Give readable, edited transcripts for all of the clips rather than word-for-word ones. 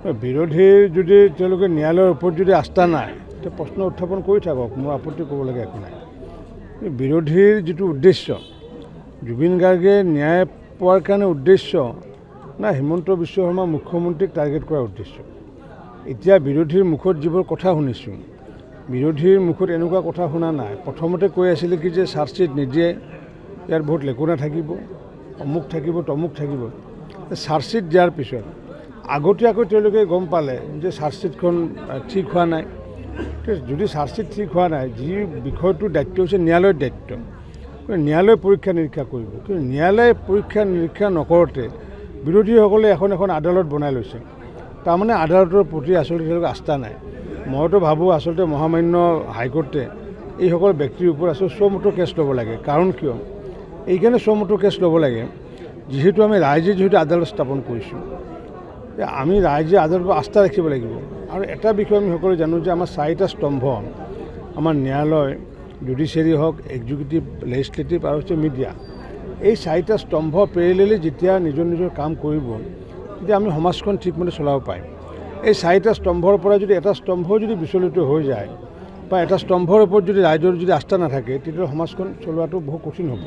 বিৰোধীৰ যদি তেওঁলোকে ন্যায়ালয়ৰ ওপৰত যদি আস্থা নাই তে প্ৰশ্ন উত্থাপন কৰি থাকক, মোৰ আপত্তি ক'বলগীয়া একো নাই। বিৰোধীৰ যিটো উদ্দেশ্য, জুবিন গাৰ্গে ন্যায় পোৱাৰ কাৰণে উদ্দেশ্য না হিমন্ত বিশ্ব শৰ্মা মুখ্যমন্ত্ৰীক টাৰ্গেট কৰাৰ উদ্দেশ্য। এতিয়া বিৰোধীৰ মুখত যিবোৰ কথা শুনিছোঁ, বিৰোধীৰ মুখত এনেকুৱা কথা শুনা নাই। প্ৰথমতে কৈ আছিলে কি যে চাৰ্জশ্বিট নিদিয়ে, ইয়াৰ বহুত লেকুনা থাকিব, অমুক থাকিব তমুক থাকিব। চাৰ্জশ্বিট দিয়াৰ পিছত আগতীয়াকৈ তেওঁলোকে গম পালে যে চাৰ্জশ্বিটখন ঠিক হোৱা নাই। যদি চাৰ্জশ্বিট ঠিক হোৱা নাই, যি বিষয়টোৰ দায়িত্ব হৈছে ন্যায়ালয়ৰ দায়িত্ব, ন্যায়ালয়ে পৰীক্ষা নিৰীক্ষা কৰিব। কিন্তু ন্যায়ালয়ে পৰীক্ষা নিৰীক্ষা নকৰোঁতে বিৰোধীসকলে এখন আদালত বনাই লৈছে। তাৰমানে আদালতৰ প্ৰতি আচলতে তেওঁলোকৰ আস্থা নাই। মইতো ভাবোঁ আচলতে মহামান্য হাইকোৰ্টে এইসকল ব্যক্তিৰ ওপৰত আচলতে চমুটো কেছ ল'ব লাগে। কাৰণ কিয় এইকাৰণে চমুটো কেছ ল'ব লাগে, যিহেতু আমি ৰাইজে আদালত স্থাপন কৰিছোঁ, আমি ৰাইজে আদালতৰ আস্থা ৰাখিব লাগিব। আৰু এটা বিষয় আমি সকলোৱে জানো যে আমাৰ 4টা স্তম্ভ, আমাৰ ন্যায়ালয়, জুডিচিয়াৰী হওক, এক্সিকিউটিভ, লেজিছলেটিভ আৰু হৈছে মিডিয়া। এই 4টা স্তম্ভ পেৰেলেলি যেতিয়া নিজৰ কাম কৰিব, তেতিয়া আমি সমাজখন ঠিকমতে চলাব পাৰিম। এই 4টা স্তম্ভৰ পৰা যদি এটা স্তম্ভ যদি বিচলিত হৈ যায় বা এটা স্তম্ভৰ ওপৰত যদি ৰাইজৰ যদি আস্থা নাথাকে, তেতিয়া সমাজখন চলোৱাটো বহুত কঠিন হ'ব।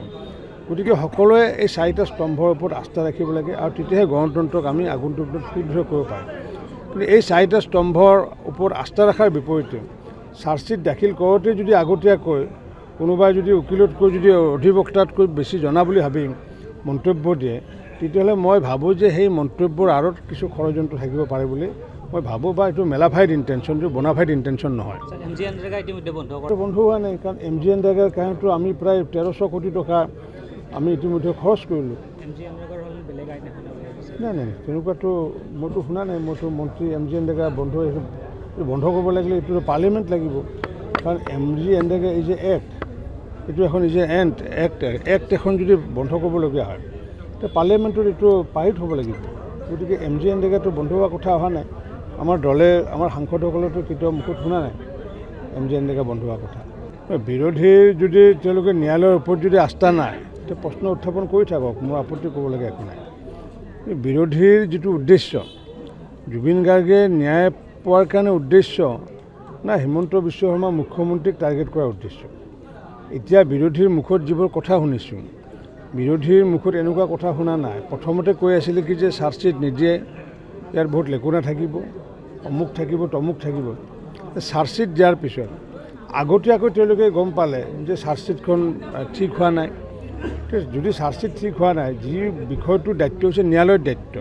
গতিকে সকলোৱে এই 4টা স্তম্ভৰ ওপৰত আস্থা ৰাখিব লাগে, আৰু তেতিয়াহে গণতন্ত্ৰক আমি আগন্তুক সুদৃঢ় কৰিব পাৰিম। কিন্তু এই 4টা স্তম্ভৰ ওপৰত আস্থা ৰখাৰ বিপৰীতে চাৰ্জশ্বিট দাখিল কৰোঁতে যদি আগতীয়াকৈ কোনোবাই যদি উকিলতকৈ যদি অধিবক্তাতকৈ বেছি জনা বুলি ভাবি মন্তব্য দিয়ে, তেতিয়াহ'লে মই ভাবোঁ যে সেই মন্তব্যৰ আঁৰত কিছু ষড়যন্ত্ৰ থাকিব পাৰে বুলি মই ভাবোঁ, বা এইটো মেলাফাইড ইণ্টেনশ্যন, এইটো বনাফাইড ইণ্টেনশ্যন নহয়। বন্ধ হোৱা নাই, কাৰণ MGNৰেগাৰ কাৰণেতো আমি প্ৰায় 1300 কোটি টকা আমি ইতিমধ্যে খৰচ কৰিলোঁ। নাই, তেনেকুৱাতো মইতো শুনা নাই। মইতো মন্ত্ৰী MGNৰেগা বন্ধ কৰিব লাগিলে এইটো পাৰ্লিয়ামেণ্ট লাগিব। কাৰণ MGNৰেগা এই যে এক্ট, এইটো এখন এই যে এক্ট এখন যদি বন্ধ কৰিবলগীয়া হয়, তেতিয়া পাৰ্লিয়ামেণ্টত এইটো পাৰিত হ'ব লাগিব। গতিকে MGNৰেগাটো বন্ধ হোৱাৰ কথা অহা নাই। আমাৰ দলে, আমাৰ সাংসদসকলেতো কেতিয়াও মুখত শুনা নাই MGNৰেগা বন্ধ হোৱাৰ কথা। বিৰোধীৰ যদি তেওঁলোকে ন্যায়ালয়ৰ ওপৰত যদি আস্থা নাই তে প্ৰশ্ন উত্থাপন কৰি থাকক, মোৰ আপত্তি ক'বলগীয়া একো নাই। বিৰোধীৰ যিটো উদ্দেশ্য, জুবিন গাৰ্গে ন্যায় পোৱাৰ কাৰণে উদ্দেশ্য না হিমন্ত বিশ্ব শৰ্মা মুখ্যমন্ত্ৰীক টাৰ্গেট কৰাৰ উদ্দেশ্য। এতিয়া বিৰোধীৰ মুখত যিবোৰ কথা শুনিছোঁ, বিৰোধীৰ মুখত এনেকুৱা কথা শুনা নাই। প্ৰথমতে কৈ আছিলে কি যে চাৰ্জশ্বিট নিদিয়ে, ইয়াৰ বহুত লেকুনা থাকিব, অমুক থাকিব তমুক থাকিব। চাৰ্জশ্বিট দিয়াৰ পিছত আগতীয়াকৈ তেওঁলোকে গম পালে যে চাৰ্জশ্বিটখন ঠিক হোৱা নাই। যদি চাৰ্জশ্বিট ঠিক হোৱা নাই, যি বিষয়টোৰ দায়িত্ব হৈছে ন্যায়ালয়ৰ দায়িত্ব,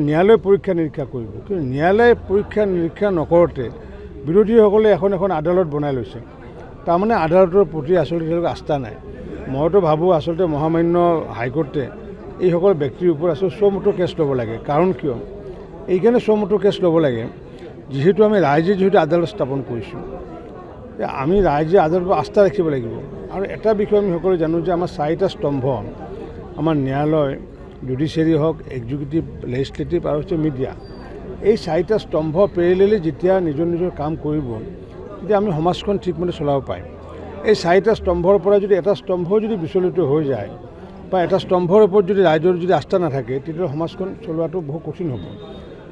ন্যায়ালয়ে পৰীক্ষা নিৰীক্ষা কৰিব। কিন্তু ন্যায়ালয়ে পৰীক্ষা নিৰীক্ষা নকৰোঁতে বিৰোধীসকলে এখন আদালত বনাই লৈছে। তাৰমানে আদালতৰ প্ৰতি আচলতে তেওঁলোকৰ আস্থা নাই। মইতো ভাবোঁ আচলতে মহামান্য হাইকোৰ্টে এইসকল ব্যক্তিৰ ওপৰত আচলতে চমুটো কেছ ল'ব লাগে। কাৰণ কিয় এইকাৰণে চমুটো কেছ ল'ব লাগে, যিহেতু আমি ৰাইজে আদালত স্থাপন কৰিছোঁ, আমি ৰাইজে আদালতৰ আস্থা ৰাখিব লাগিব। আৰু এটা বিষয় আমি সকলোৱে জানো যে আমাৰ 4টা স্তম্ভ, আমাৰ ন্যায়ালয়, জুডিচিয়াৰী হওক, এক্সিকিউটিভ, লেজিছলেটিভ আৰু হৈছে মিডিয়া। এই 4টা স্তম্ভ পেৰেলেলি যেতিয়া নিজৰ কাম কৰিব, তেতিয়া আমি সমাজখন ঠিকমতে চলাব পাৰিম। এই 4টা স্তম্ভৰ পৰা যদি এটা স্তম্ভ যদি বিচলিত হৈ যায় বা এটা স্তম্ভৰ ওপৰত যদি ৰাইজৰ যদি আস্থা নাথাকে, তেতিয়া সমাজখন চলোৱাটো বহুত কঠিন হ'ব।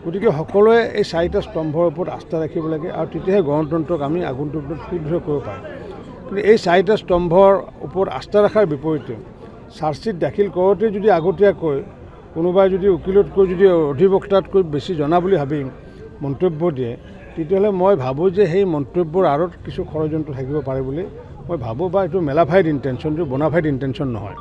গতিকে সকলোৱে এই 4টা স্তম্ভৰ ওপৰত আস্থা ৰাখিব লাগে, আৰু তেতিয়াহে গণতন্ত্ৰক আমি আগন্তুক সুদৃঢ় কৰিব পাৰিম। কিন্তু এই 4টা স্তম্ভৰ ওপৰত আস্থা ৰখাৰ বিপৰীতে চাৰ্জশ্বিট দাখিল কৰোঁতে যদি আগতীয়াকৈ কোনোবাই যদি উকিলতকৈ যদি অধিবক্তাতকৈ বেছি জনা বুলি ভাবি মন্তব্য দিয়ে, তেতিয়াহ'লে মই ভাবোঁ যে সেই মন্তব্যৰ আঁৰত কিছু ষড়যন্ত্ৰ থাকিব পাৰে বুলি মই ভাবোঁ, বা এইটো মেলাফাইড ইণ্টেনশ্যন, এইটো বনাফাইড ইণ্টেনশ্যন নহয়।